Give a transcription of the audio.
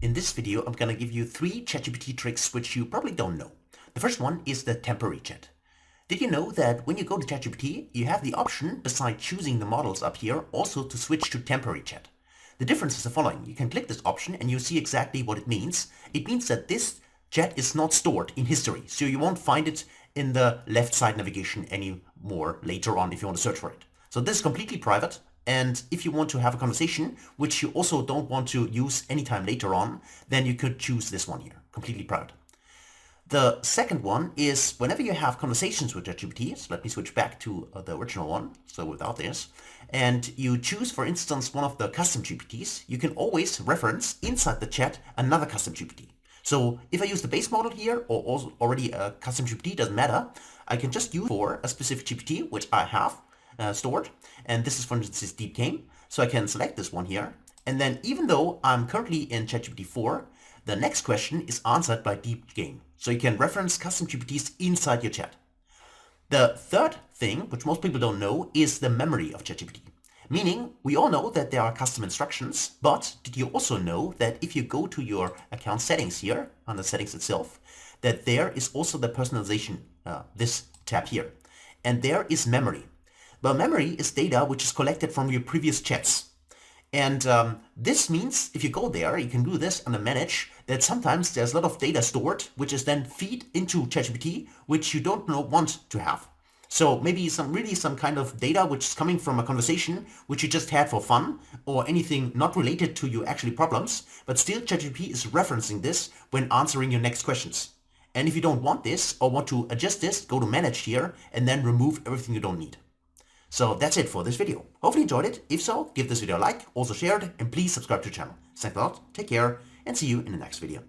In this video, I'm gonna give you 3 ChatGPT tricks which you probably don't know. The first one is the temporary chat. Did you know that when you go to ChatGPT, you have the option, besides choosing the models up here, also to switch to temporary chat? The difference is the following. You can click this option and you see exactly what it means. It means that this chat is not stored in history, so you won't find it in the left side navigation anymore later on if you want to search for it. So this is completely private. And if you want to have a conversation, which you also don't want to use anytime later on, then you could choose this one here, completely private. The second one is whenever you have conversations with ChatGPT, so let me switch back to the original one, so without this, and you choose, for instance, one of the custom GPTs, you can always reference inside the chat another custom GPT. So if I use the base model here, or also already a custom GPT, doesn't matter, I can just use for a specific GPT, which I have stored, and this is, for instance, this deep game, so I can select this one here, and then even though I'm currently in ChatGPT 4, the next question is answered by deep game, so you can reference custom GPTs inside your chat. The third thing, which most people don't know, is the memory of ChatGPT. Meaning, we all know that there are custom instructions, but did you also know that if you go to your account settings here, under settings itself, that there is also the personalization, this tab here, and there is memory. Well, memory is data which is collected from your previous chats. And this means if you go there, you can do this under manage, that sometimes there's a lot of data stored, which is then feed into ChatGPT, which you don't want to have. So maybe some kind of data which is coming from a conversation which you just had for fun, or anything not related to your actually problems, but still ChatGPT is referencing this when answering your next questions. And if you don't want this or want to adjust this, go to manage here and then remove everything you don't need. So that's it for this video. Hopefully you enjoyed it. If so, give this video a like, also share it, and please subscribe to the channel. Thanks a lot, take care, and see you in the next video.